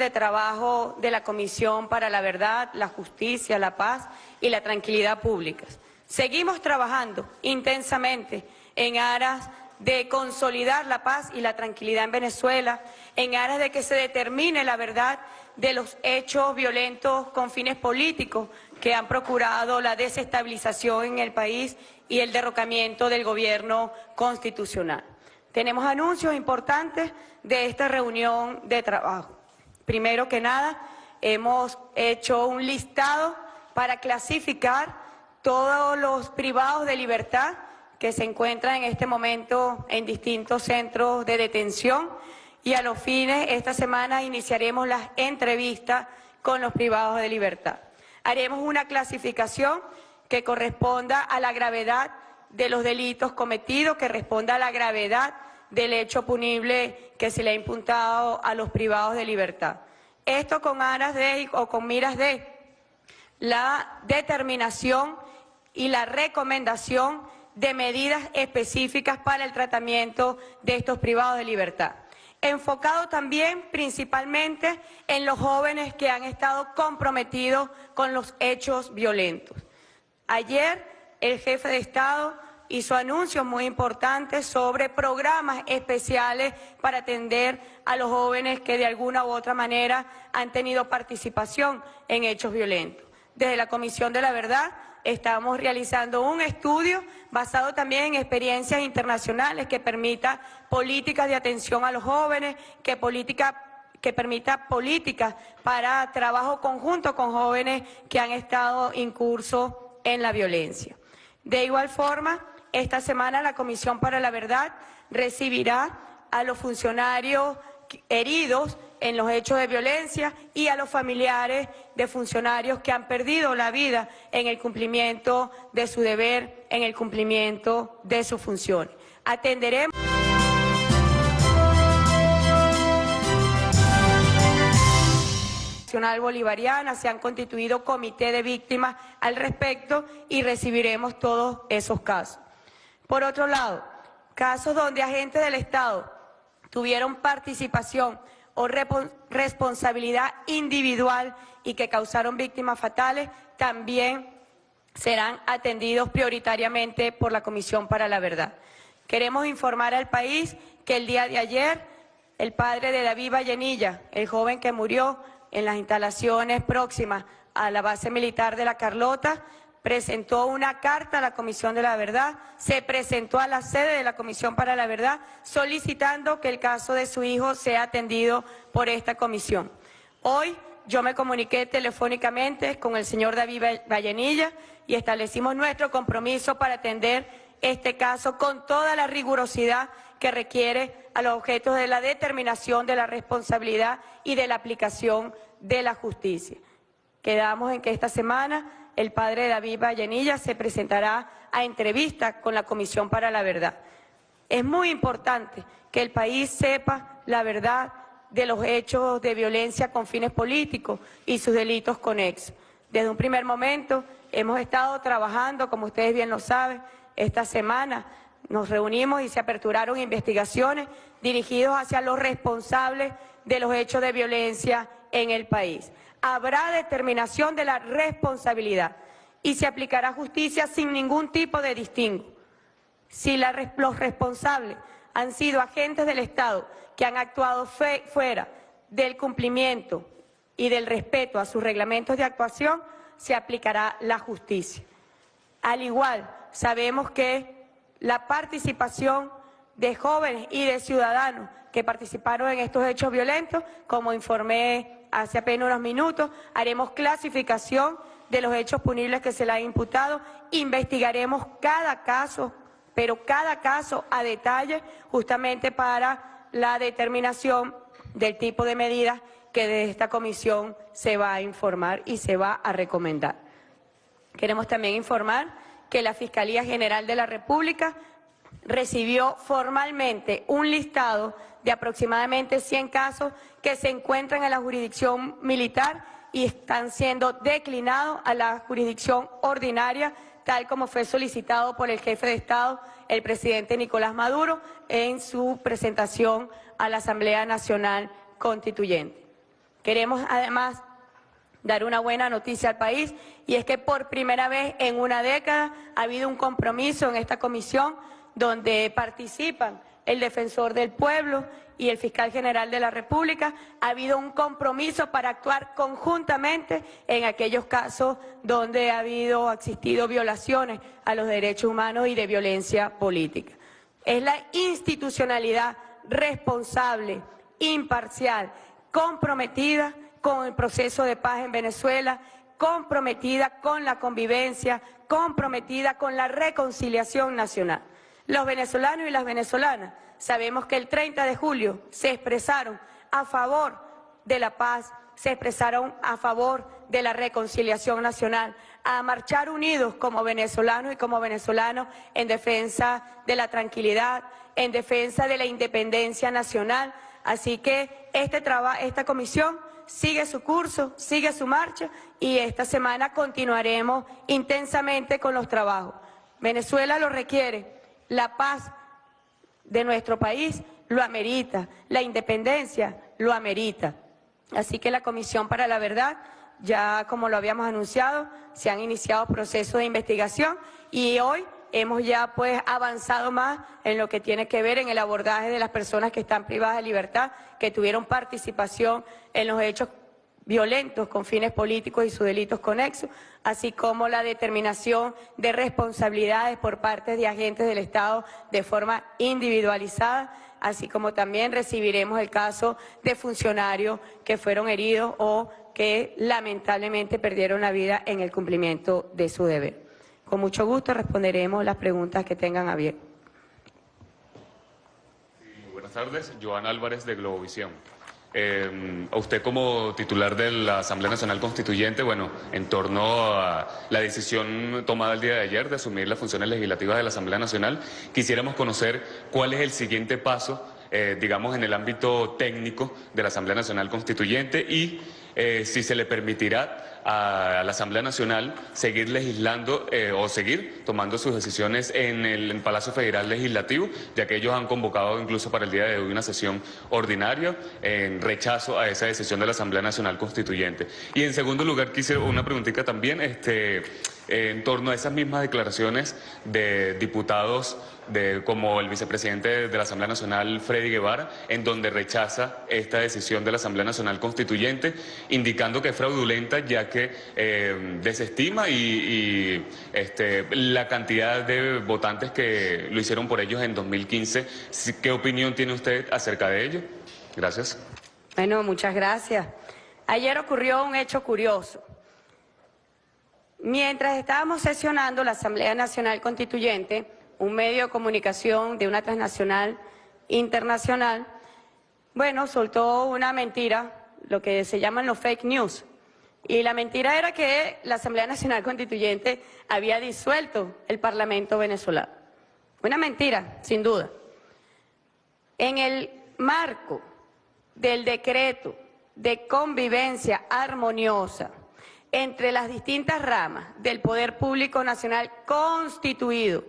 de trabajo de la Comisión para la Verdad, la Justicia, la Paz y la Tranquilidad Públicas. Seguimos trabajando intensamente en aras de consolidar la paz y la tranquilidad en Venezuela, en aras de que se determine la verdad de los hechos violentos con fines políticos que han procurado la desestabilización en el país y el derrocamiento del gobierno constitucional. Tenemos anuncios importantes de esta reunión de trabajo. Primero que nada, hemos hecho un listado para clasificar todos los privados de libertad que se encuentran en este momento en distintos centros de detención y a los fines, esta semana iniciaremos las entrevistas con los privados de libertad. Haremos una clasificación que corresponda a la gravedad de los delitos cometidos, que responda a la gravedad del hecho punible que se le ha imputado a los privados de libertad. Esto con aras de, o con miras de, la determinación y la recomendación de medidas específicas para el tratamiento de estos privados de libertad. Enfocado también principalmente en los jóvenes que han estado comprometidos con los hechos violentos. Ayer el jefe de Estado hizo anuncios muy importantes sobre programas especiales para atender a los jóvenes que de alguna u otra manera han tenido participación en hechos violentos. Desde la Comisión de la Verdad estamos realizando un estudio basado también en experiencias internacionales que permita políticas de atención a los jóvenes, que permita políticas para trabajo conjunto con jóvenes que han estado incursos en la violencia. De igual forma, esta semana la Comisión para la Verdad recibirá a los funcionarios heridos en los hechos de violencia y a los familiares de funcionarios que han perdido la vida en el cumplimiento de su deber, en el cumplimiento de sus funciones. Atenderemos Nacional Bolivariana, se han constituido comités de víctimas al respecto y recibiremos todos esos casos. Por otro lado, casos donde agentes del Estado tuvieron participación o responsabilidad individual y que causaron víctimas fatales, también serán atendidos prioritariamente por la Comisión para la Verdad. Queremos informar al país que el día de ayer, el padre de David Vallenilla, el joven que murió en las instalaciones próximas a la base militar de La Carlota, presentó una carta a la Comisión de la Verdad, se presentó a la sede de la Comisión para la Verdad solicitando que el caso de su hijo sea atendido por esta comisión. Hoy yo me comuniqué telefónicamente con el señor David Vallenilla y establecimos nuestro compromiso para atender este caso con toda la rigurosidad que requiere a los objetos de la determinación de la responsabilidad y de la aplicación de la justicia. Quedamos en que esta semana el padre David Vallenilla se presentará a entrevista con la Comisión para la Verdad. Es muy importante que el país sepa la verdad de los hechos de violencia con fines políticos y sus delitos conexos. Desde un primer momento hemos estado trabajando, como ustedes bien lo saben, esta semana nos reunimos y se aperturaron investigaciones dirigidas hacia los responsables de los hechos de violencia en el país. Habrá determinación de la responsabilidad y se aplicará justicia sin ningún tipo de distingo. Si los responsables han sido agentes del Estado que han actuado fuera del cumplimiento y del respeto a sus reglamentos de actuación, se aplicará la justicia. Al igual, sabemos que la participación de jóvenes y de ciudadanos que participaron en estos hechos violentos, como informé hace apenas unos minutos, haremos clasificación de los hechos punibles que se le han imputado, investigaremos cada caso, pero cada caso a detalle, justamente para la determinación del tipo de medidas que de esta comisión se va a informar y se va a recomendar. Queremos también informar que la Fiscalía General de la República recibió formalmente un listado de aproximadamente 100 casos que se encuentran en la jurisdicción militar y están siendo declinados a la jurisdicción ordinaria, tal como fue solicitado por el jefe de Estado, el presidente Nicolás Maduro, en su presentación a la Asamblea Nacional Constituyente. Queremos además dar una buena noticia al país, y es que por primera vez en una década ha habido un compromiso en esta comisión donde participan el Defensor del Pueblo y el Fiscal General de la República. Ha habido un compromiso para actuar conjuntamente en aquellos casos donde ha existido violaciones a los derechos humanos y de violencia política. Es la institucionalidad responsable, imparcial, comprometida con el proceso de paz en Venezuela, comprometida con la convivencia, comprometida con la reconciliación nacional. Los venezolanos y las venezolanas sabemos que el 30 de julio se expresaron a favor de la paz, se expresaron a favor de la reconciliación nacional, a marchar unidos como venezolanos y como venezolanos en defensa de la tranquilidad, en defensa de la independencia nacional. Así que esta comisión sigue su curso, sigue su marcha, y esta semana continuaremos intensamente con los trabajos. Venezuela lo requiere, la paz de nuestro país lo amerita, la independencia lo amerita. Así que la Comisión para la Verdad, ya como lo habíamos anunciado, se han iniciado procesos de investigación, y hoy hemos ya avanzado más en lo que tiene que ver en el abordaje de las personas que están privadas de libertad, que tuvieron participación en los hechos violentos con fines políticos y sus delitos conexos, así como la determinación de responsabilidades por parte de agentes del Estado de forma individualizada, así como también recibiremos el caso de funcionarios que fueron heridos o que lamentablemente perdieron la vida en el cumplimiento de su deber. Con mucho gusto responderemos las preguntas que tengan a bien. Sí, buenas tardes, Joan Álvarez de Globovisión. A usted como titular de la Asamblea Nacional Constituyente, bueno, en torno a la decisión tomada el día de ayer de asumir las funciones legislativas de la Asamblea Nacional, quisiéramos conocer cuál es el siguiente paso, digamos, en el ámbito técnico de la Asamblea Nacional Constituyente, y si se le permitirá a la Asamblea Nacional seguir legislando o seguir tomando sus decisiones en el Palacio Federal Legislativo, ya que ellos han convocado incluso para el día de hoy una sesión ordinaria en rechazo a esa decisión de la Asamblea Nacional Constituyente. Y en segundo lugar, quise una preguntita también en torno a esas mismas declaraciones de diputados como el vicepresidente de la Asamblea Nacional, Freddy Guevara, en donde rechaza esta decisión de la Asamblea Nacional Constituyente, indicando que es fraudulenta, ya que desestima la cantidad de votantes que lo hicieron por ellos en 2015. ¿Qué opinión tiene usted acerca de ello? Gracias. Bueno, muchas gracias. Ayer ocurrió un hecho curioso. Mientras estábamos sesionando la Asamblea Nacional Constituyente, un medio de comunicación de una transnacional internacional, soltó una mentira, lo que se llaman los fake news. Y la mentira era que la Asamblea Nacional Constituyente había disuelto el Parlamento venezolano. Una mentira, sin duda. En el marco del decreto de convivencia armoniosa entre las distintas ramas del Poder Público Nacional constituido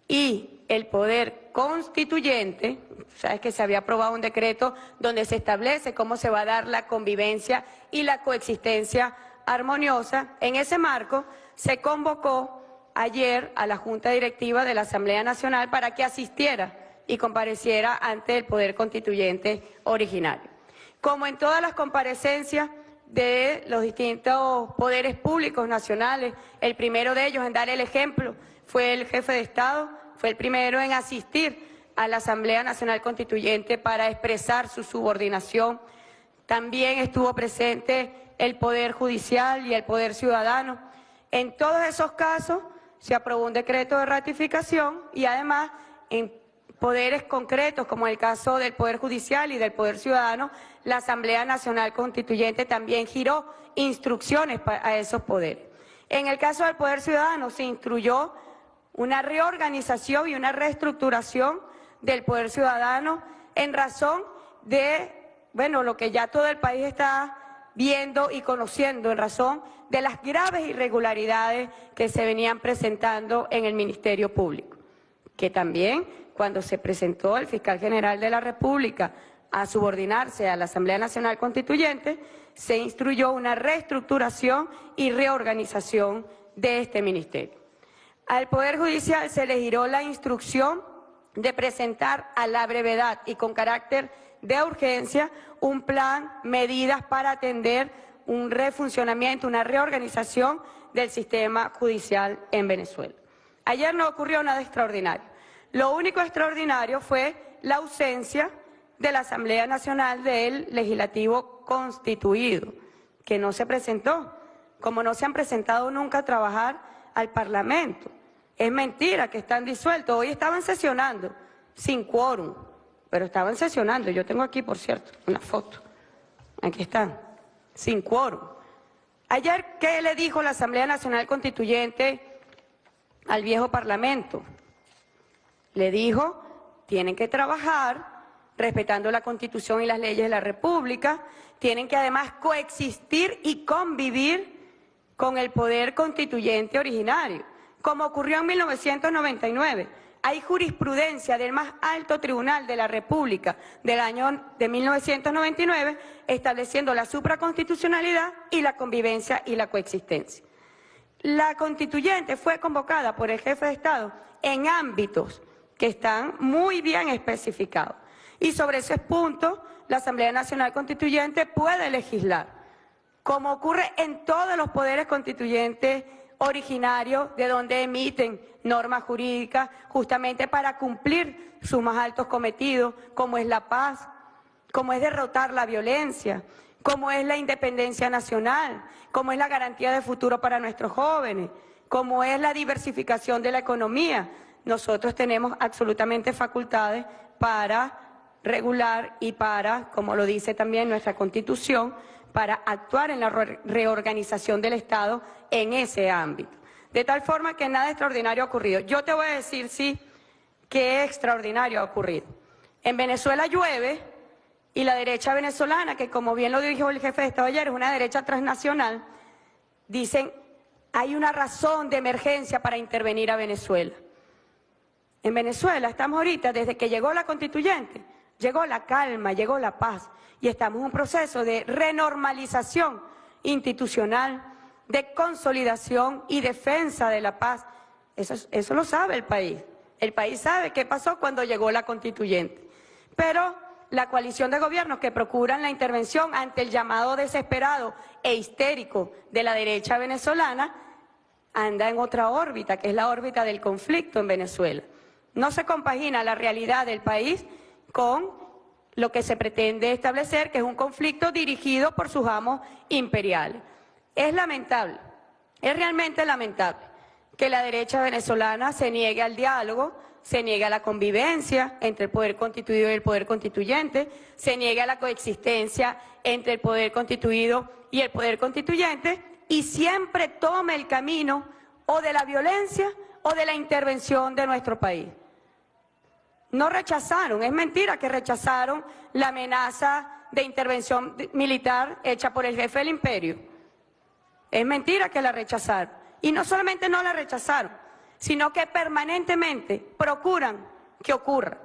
y el Poder Constituyente, sabes que se había aprobado un decreto donde se establece cómo se va a dar la convivencia y la coexistencia armoniosa. En ese marco se convocó ayer a la Junta Directiva de la Asamblea Nacional para que asistiera y compareciera ante el Poder Constituyente originario. Como en todas las comparecencias de los distintos poderes públicos nacionales, el primero de ellos en dar el ejemplo fue el jefe de Estado, fue el primero en asistir a la Asamblea Nacional Constituyente para expresar su subordinación. También estuvo presente el Poder Judicial y el Poder Ciudadano. En todos esos casos se aprobó un decreto de ratificación, y además en poderes concretos, como el caso del Poder Judicial y del Poder Ciudadano, la Asamblea Nacional Constituyente también giró instrucciones a esos poderes. En el caso del Poder Ciudadano se instruyó una reorganización y una reestructuración del Poder Ciudadano en razón de, lo que ya todo el país está viendo y conociendo, en razón de las graves irregularidades que se venían presentando en el Ministerio Público, que también cuando se presentó el Fiscal General de la República a subordinarse a la Asamblea Nacional Constituyente, se instruyó una reestructuración y reorganización de este ministerio. Al Poder Judicial se le giró la instrucción de presentar a la brevedad y con carácter de urgencia un plan, medidas para atender un refuncionamiento, una reorganización del sistema judicial en Venezuela. Ayer no ocurrió nada extraordinario. Lo único extraordinario fue la ausencia de la Asamblea Nacional del Legislativo Constituido, que no se presentó, como no se han presentado nunca a trabajar al Parlamento. Es mentira que están disueltos. Hoy estaban sesionando sin quórum, pero estaban sesionando. Yo tengo aquí, por cierto, una foto. Aquí están, sin quórum. Ayer, ¿qué le dijo la Asamblea Nacional Constituyente al viejo Parlamento? Le dijo, tienen que trabajar respetando la Constitución y las leyes de la República, tienen que además coexistir y convivir con el poder constituyente originario, como ocurrió en 1999. Hay jurisprudencia del más alto tribunal de la República del año de 1999 estableciendo la supraconstitucionalidad y la convivencia y la coexistencia. La constituyente fue convocada por el jefe de Estado en ámbitos que están muy bien especificados. Y sobre ese punto, la Asamblea Nacional Constituyente puede legislar, como ocurre en todos los poderes constituyentes originarios, de donde emiten normas jurídicas justamente para cumplir sus más altos cometidos, como es la paz, como es derrotar la violencia, como es la independencia nacional, como es la garantía de futuro para nuestros jóvenes, como es la diversificación de la economía. Nosotros tenemos absolutamente facultades para regular y para, como lo dice también nuestra Constitución, para actuar en la reorganización del Estado en ese ámbito. De tal forma que nada extraordinario ha ocurrido. Yo te voy a decir, sí, qué extraordinario ha ocurrido. En Venezuela llueve y la derecha venezolana, que como bien lo dijo el jefe de Estado ayer, es una derecha transnacional, dicen, hay una razón de emergencia para intervenir a Venezuela. En Venezuela estamos ahorita, desde que llegó la Constituyente, llegó la calma, llegó la paz y estamos en un proceso de renormalización institucional, de consolidación y defensa de la paz. Eso lo sabe el país. El país sabe qué pasó cuando llegó la Constituyente. Pero la coalición de gobiernos que procuran la intervención ante el llamado desesperado e histérico de la derecha venezolana anda en otra órbita, que es la órbita del conflicto en Venezuela. No se compagina la realidad del país con lo que se pretende establecer, que es un conflicto dirigido por sus amos imperiales. Es lamentable, es realmente lamentable que la derecha venezolana se niegue al diálogo, se niegue a la convivencia entre el poder constituido y el poder constituyente, se niegue a la coexistencia entre el poder constituido y el poder constituyente y siempre tome el camino o de la violencia o de la intervención de nuestro país. No rechazaron, es mentira que rechazaron la amenaza de intervención militar hecha por el jefe del imperio. Es mentira que la rechazaron. Y no solamente no la rechazaron, sino que permanentemente procuran que ocurra.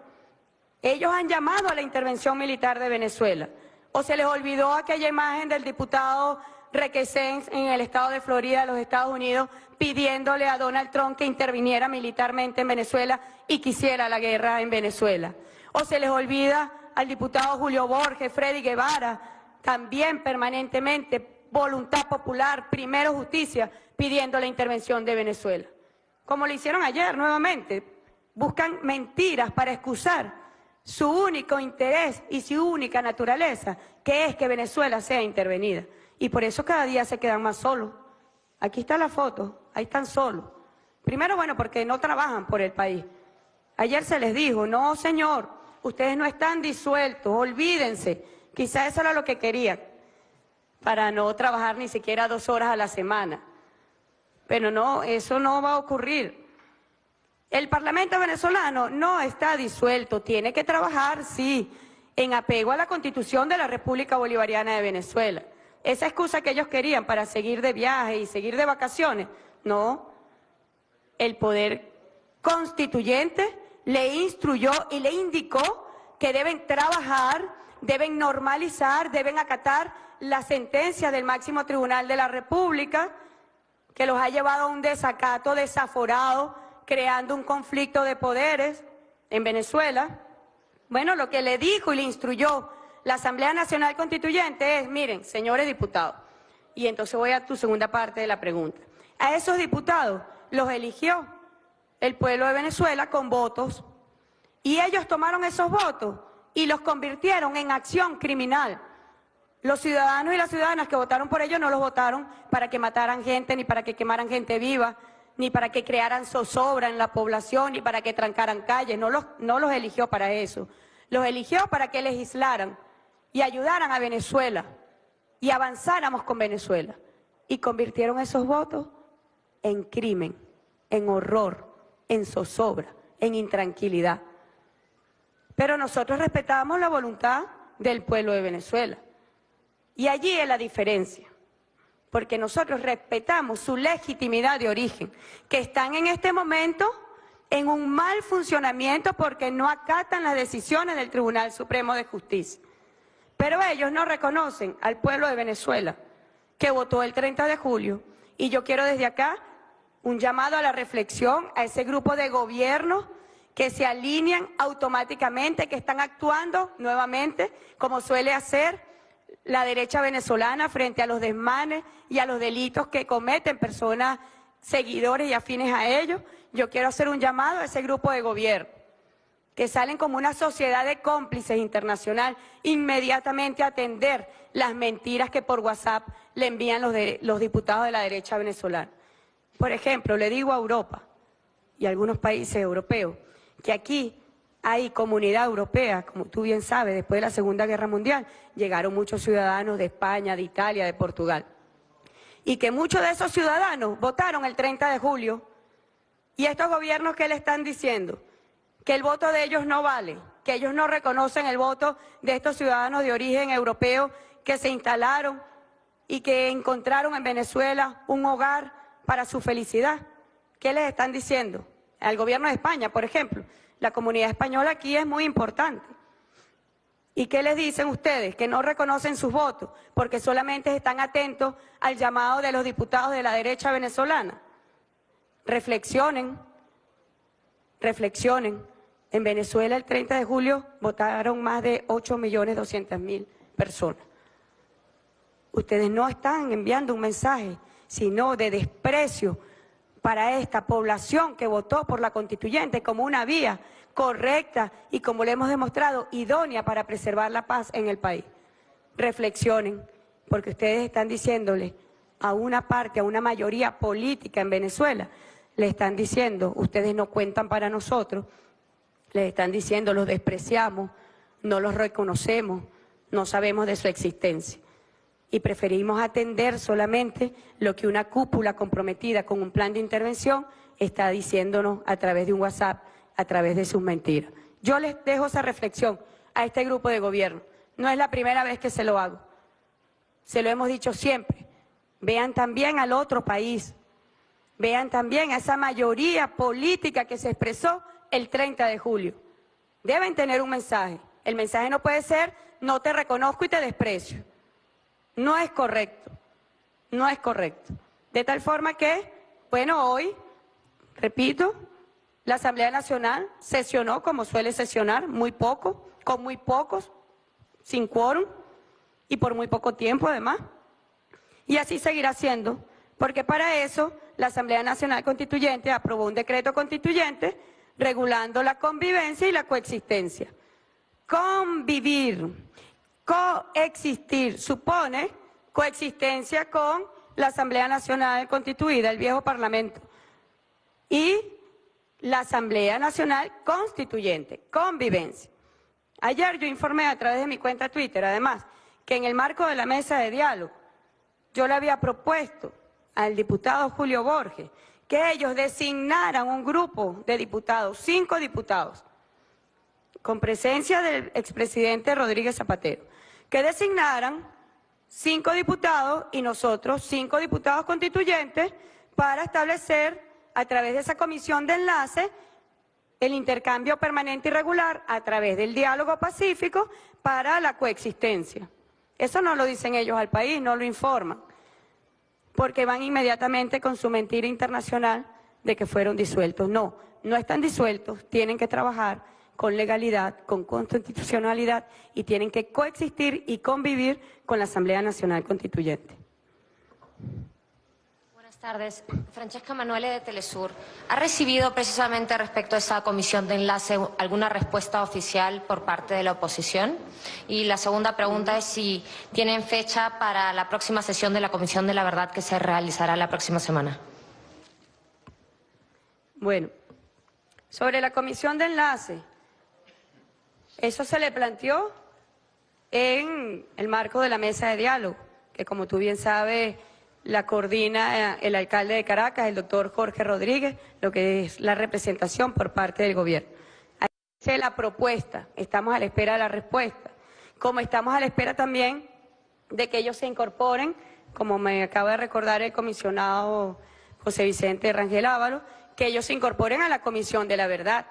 Ellos han llamado a la intervención militar de Venezuela. ¿O se les olvidó aquella imagen del diputado Requesens en el estado de Florida, de los Estados Unidos, pidiéndole a Donald Trump que interviniera militarmente en Venezuela y quisiera la guerra en Venezuela? ¿O se les olvida al diputado Julio Borges, Freddy Guevara, también permanentemente voluntad popular, primero justicia, pidiendo la intervención de Venezuela? Como lo hicieron ayer nuevamente, buscan mentiras para excusar su único interés y su única naturaleza, que es que Venezuela sea intervenida. Y por eso cada día se quedan más solos. Aquí está la foto, ahí están solos. Primero, bueno, porque no trabajan por el país. Ayer se les dijo, no señor, ustedes no están disueltos, olvídense. Quizás eso era lo que querían, para no trabajar ni siquiera 2 horas a la semana. Pero no, eso no va a ocurrir. El Parlamento venezolano no está disuelto, tiene que trabajar, sí, en apego a la Constitución de la República Bolivariana de Venezuela. Esa excusa que ellos querían para seguir de viaje y seguir de vacaciones, no. El poder constituyente le instruyó y le indicó que deben trabajar deben normalizar, deben acatar la sentencia del máximo tribunal de la República, que los ha llevado a un desacato desaforado, creando un conflicto de poderes en Venezuela. Bueno, lo que le dijo y le instruyó la Asamblea Nacional Constituyente es, miren, señores diputados, y entonces voy a tu segunda parte de la pregunta. A esos diputados los eligió el pueblo de Venezuela con votos, y ellos tomaron esos votos y los convirtieron en acción criminal. Los ciudadanos y las ciudadanas que votaron por ellos no los votaron para que mataran gente, ni para que quemaran gente viva, ni para que crearan zozobra en la población, ni para que trancaran calles. No los eligió para eso. Los eligió para que legislaran y ayudaran a Venezuela y avanzáramos con Venezuela. Y convirtieron esos votos en crimen, en horror, en zozobra, en intranquilidad. Pero nosotros respetamos la voluntad del pueblo de Venezuela. Y allí es la diferencia, porque nosotros respetamos su legitimidad de origen, que están en este momento en un mal funcionamiento porque no acatan las decisiones del Tribunal Supremo de Justicia. Pero ellos no reconocen al pueblo de Venezuela, que votó el 30 de julio. Y yo quiero desde acá un llamado a la reflexión a ese grupo de gobiernos que se alinean automáticamente, que están actuando nuevamente, como suele hacer la derecha venezolana frente a los desmanes y a los delitos que cometen personas seguidores y afines a ellos. Yo quiero hacer un llamado a ese grupo de gobierno, que salen como una sociedad de cómplices internacional, inmediatamente a atender las mentiras que por WhatsApp le envían los diputados de la derecha venezolana. Por ejemplo, le digo a Europa y a algunos países europeos que aquí hay comunidad europea, como tú bien sabes, después de la Segunda Guerra Mundial, llegaron muchos ciudadanos de España, de Italia, de Portugal. Y que muchos de esos ciudadanos votaron el 30 de julio. ¿Y estos gobiernos qué le están diciendo? Que el voto de ellos no vale, que ellos no reconocen el voto de estos ciudadanos de origen europeo que se instalaron y que encontraron en Venezuela un hogar para su felicidad. ¿Qué les están diciendo? Al gobierno de España, por ejemplo. La comunidad española aquí es muy importante. ¿Y qué les dicen ustedes? Que no reconocen sus votos porque solamente están atentos al llamado de los diputados de la derecha venezolana. Reflexionen, reflexionen. En Venezuela el 30 de julio votaron más de 8.200.000 personas. Ustedes no están enviando un mensaje, sino de desprecio para esta población que votó por la constituyente como una vía correcta y, como le hemos demostrado, idónea para preservar la paz en el país. Reflexionen, porque ustedes están diciéndole a una parte, a una mayoría política en Venezuela, le están diciendo, ustedes no cuentan para nosotros, les están diciendo, los despreciamos, no los reconocemos, no sabemos de su existencia. Y preferimos atender solamente lo que una cúpula comprometida con un plan de intervención está diciéndonos a través de un WhatsApp, a través de sus mentiras. Yo les dejo esa reflexión a este grupo de gobierno. No es la primera vez que se lo hago. Se lo hemos dicho siempre. Vean también al otro país. Vean también a esa mayoría política que se expresó el 30 de julio. Deben tener un mensaje. El mensaje no puede ser, no te reconozco y te desprecio. No es correcto, no es correcto. De tal forma que, bueno, hoy, repito, la Asamblea Nacional sesionó como suele sesionar, muy poco, con muy pocos, sin quórum y por muy poco tiempo además. Y así seguirá siendo, porque para eso la Asamblea Nacional Constituyente aprobó un decreto constituyente regulando la convivencia y la coexistencia. Convivir, coexistir, supone coexistencia con la Asamblea Nacional Constituida, el viejo Parlamento, y la Asamblea Nacional Constituyente, convivencia. Ayer yo informé a través de mi cuenta Twitter, además, que en el marco de la mesa de diálogo, yo le había propuesto al diputado Julio Borges que ellos designaran un grupo de diputados, 5 diputados, con presencia del expresidente Rodríguez Zapatero, que designaran 5 diputados y nosotros 5 diputados constituyentes para establecer a través de esa comisión de enlace el intercambio permanente y regular a través del diálogo pacífico para la coexistencia. Eso no lo dicen ellos al país, no lo informan, porque van inmediatamente con su mentira internacional de que fueron disueltos. No, no están disueltos, tienen que trabajar con legalidad, con constitucionalidad y tienen que coexistir y convivir con la Asamblea Nacional Constituyente. Buenas tardes. Francesca Manuele de Telesur. ¿Ha recibido precisamente respecto a esa comisión de enlace alguna respuesta oficial por parte de la oposición? Y la segunda pregunta es si tienen fecha para la próxima sesión de la Comisión de la Verdad que se realizará la próxima semana. Bueno, sobre la comisión de enlace, eso se le planteó en el marco de la mesa de diálogo, que como tú bien sabes, la coordina el alcalde de Caracas, el doctor Jorge Rodríguez, lo que es la representación por parte del gobierno. Ahí dice la propuesta, estamos a la espera de la respuesta, como estamos a la espera también de que ellos se incorporen, como me acaba de recordar el comisionado José Vicente Rangel Ávalos, que ellos se incorporen a la Comisión de la Verdad.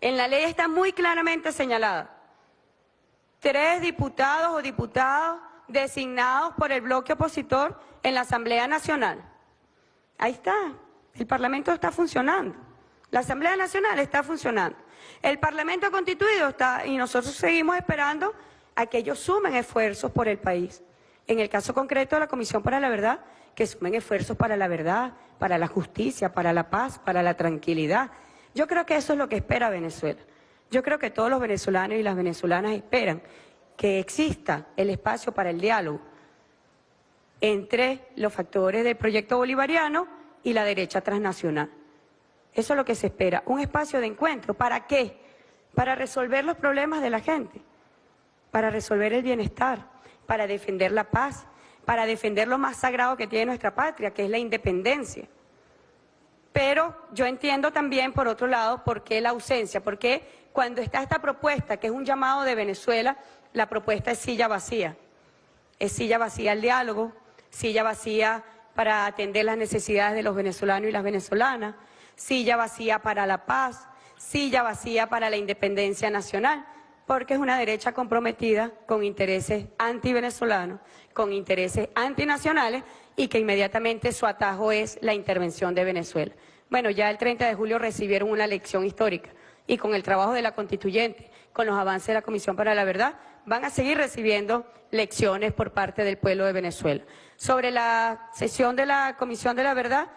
En la ley está muy claramente señalada, 3 diputados o diputadas designados por el bloque opositor en la Asamblea Nacional. Ahí está, el Parlamento está funcionando, la Asamblea Nacional está funcionando, el Parlamento constituido está, y nosotros seguimos esperando a que ellos sumen esfuerzos por el país. En el caso concreto de la Comisión para la Verdad, que sumen esfuerzos para la verdad, para la justicia, para la paz, para la tranquilidad. Yo creo que eso es lo que espera Venezuela. Yo creo que todos los venezolanos y las venezolanas esperan que exista el espacio para el diálogo entre los factores del proyecto bolivariano y la derecha transnacional. Eso es lo que se espera, un espacio de encuentro. ¿Para qué? Para resolver los problemas de la gente, para resolver el bienestar, para defender la paz, para defender lo más sagrado que tiene nuestra patria, que es la independencia. Pero yo entiendo también, por otro lado, por qué la ausencia, porque cuando está esta propuesta, que es un llamado de Venezuela, la propuesta es silla vacía. Es silla vacía al diálogo, silla vacía para atender las necesidades de los venezolanos y las venezolanas, silla vacía para la paz, silla vacía para la independencia nacional, porque es una derecha comprometida con intereses antivenezolanos, con intereses antinacionales y que inmediatamente su atajo es la intervención de Venezuela. Bueno, ya el 30 de julio recibieron una lección histórica y con el trabajo de la constituyente, con los avances de la Comisión para la Verdad, van a seguir recibiendo lecciones por parte del pueblo de Venezuela. Sobre la sesión de la Comisión de la Verdad,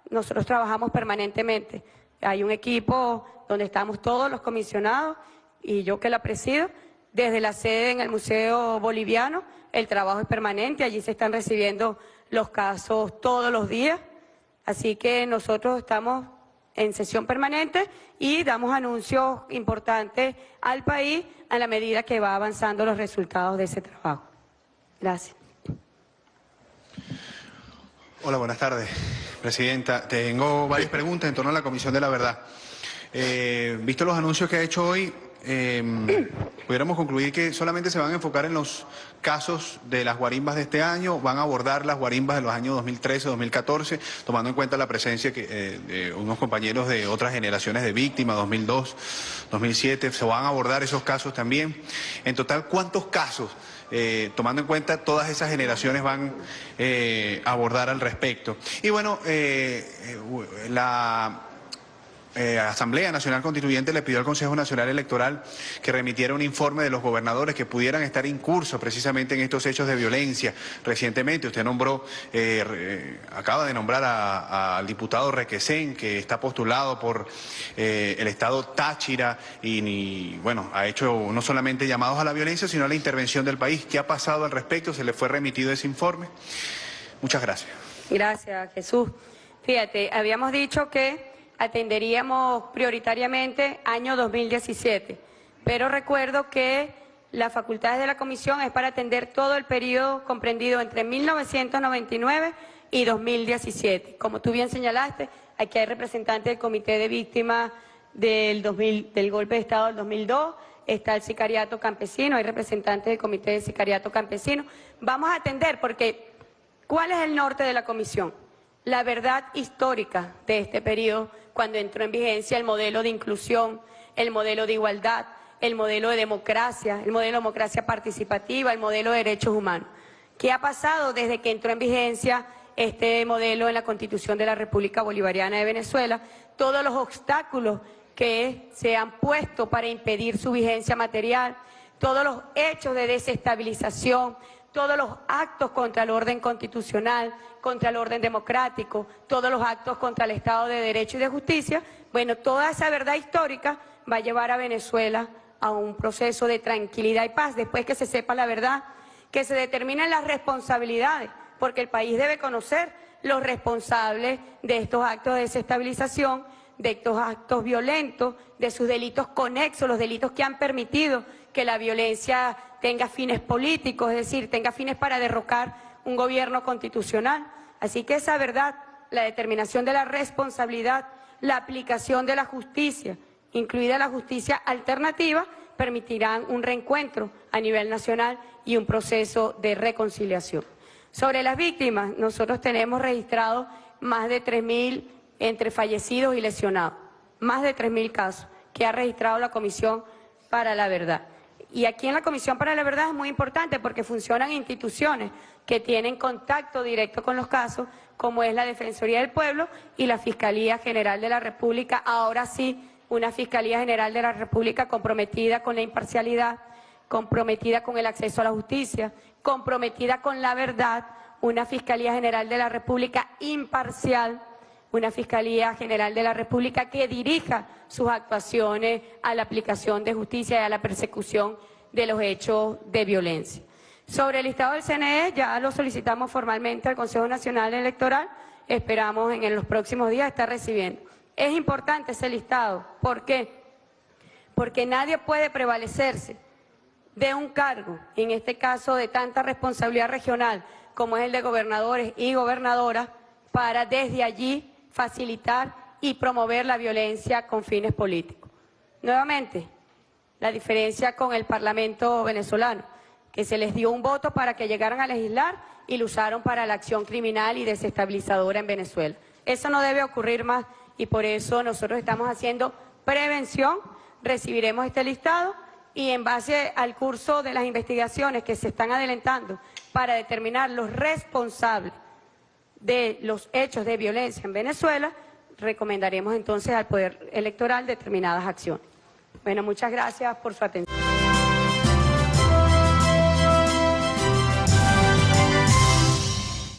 nosotros trabajamos permanentemente. Hay un equipo donde estamos todos los comisionados y yo que la presido, desde la sede en el Museo Boliviano, el trabajo es permanente, allí se están recibiendo los casos todos los días, así que nosotros estamos en sesión permanente y damos anuncios importantes al país a la medida que va avanzando los resultados de ese trabajo. Gracias. Hola, buenas tardes, Presidenta. Tengo varias preguntas en torno a la Comisión de la Verdad. Visto los anuncios que ha hecho hoy, pudiéramos concluir que solamente se van a enfocar en los casos de las guarimbas de este año, van a abordar las guarimbas de los años 2013, 2014, tomando en cuenta la presencia de unos compañeros de otras generaciones de víctimas, 2002, 2007, se van a abordar esos casos también. En total, ¿cuántos casos, tomando en cuenta todas esas generaciones, van a abordar al respecto? Y bueno, la Asamblea Nacional Constituyente le pidió al Consejo Nacional Electoral que remitiera un informe de los gobernadores que pudieran estar incursos precisamente en estos hechos de violencia. Recientemente usted nombró, acaba de nombrar al diputado Requesén, que está postulado por el estado Táchira y bueno, ha hecho no solamente llamados a la violencia, sino a la intervención del país. ¿Qué ha pasado al respecto? ¿Se le fue remitido ese informe? Muchas gracias. Gracias, Jesús. Fíjate, habíamos dicho que atenderíamos prioritariamente año 2017, pero recuerdo que las facultades de la comisión es para atender todo el periodo comprendido entre 1999 y 2017. Como tú bien señalaste, aquí hay representantes del Comité de Víctimas del Golpe de Estado del 2002, está el Sicariato Campesino, hay representantes del Comité de Sicariato Campesino. Vamos a atender porque, ¿cuál es el norte de la comisión? la verdad histórica de este periodo, cuando entró en vigencia el modelo de inclusión, el modelo de igualdad, el modelo de democracia, el modelo de democracia participativa, el modelo de derechos humanos. ¿Qué ha pasado desde que entró en vigencia este modelo en la Constitución de la República Bolivariana de Venezuela? Todos los obstáculos que se han puesto para impedir su vigencia material, todos los hechos de desestabilización, todos los actos contra el orden constitucional, contra el orden democrático, todos los actos contra el Estado de Derecho y de Justicia, bueno, toda esa verdad histórica va a llevar a Venezuela a un proceso de tranquilidad y paz, después que se sepa la verdad, que se determinen las responsabilidades, porque el país debe conocer los responsables de estos actos de desestabilización, de estos actos violentos, de sus delitos conexos, los delitos que han permitido que la violencia tenga fines políticos, es decir, tenga fines para derrocar un gobierno constitucional. Así que esa verdad, la determinación de la responsabilidad, la aplicación de la justicia, incluida la justicia alternativa, permitirán un reencuentro a nivel nacional y un proceso de reconciliación. Sobre las víctimas, nosotros tenemos registrados más de 3.000 entre fallecidos y lesionados, más de 3.000 casos que ha registrado la Comisión para la Verdad. Y aquí en la Comisión para la Verdad es muy importante porque funcionan instituciones que tienen contacto directo con los casos, como es la Defensoría del Pueblo y la Fiscalía General de la República, ahora sí, una Fiscalía General de la República comprometida con la imparcialidad, comprometida con el acceso a la justicia, comprometida con la verdad, una Fiscalía General de la República imparcial, una Fiscalía General de la República que dirija sus actuaciones a la aplicación de justicia y a la persecución de los hechos de violencia. Sobre el listado del CNE ya lo solicitamos formalmente al Consejo Nacional Electoral, esperamos en los próximos días estar recibiendo. Es importante ese listado, ¿por qué? Porque nadie puede prevalecerse de un cargo, en este caso de tanta responsabilidad regional como es el de gobernadores y gobernadoras, para desde allí facilitar y promover la violencia con fines políticos. Nuevamente, la diferencia con el Parlamento venezolano, que se les dio un voto para que llegaran a legislar y lo usaron para la acción criminal y desestabilizadora en Venezuela. Eso no debe ocurrir más y por eso nosotros estamos haciendo prevención, recibiremos este listado y en base al curso de las investigaciones que se están adelantando para determinar los responsables de los hechos de violencia en Venezuela, recomendaremos entonces al Poder Electoral determinadas acciones. Bueno, muchas gracias por su atención.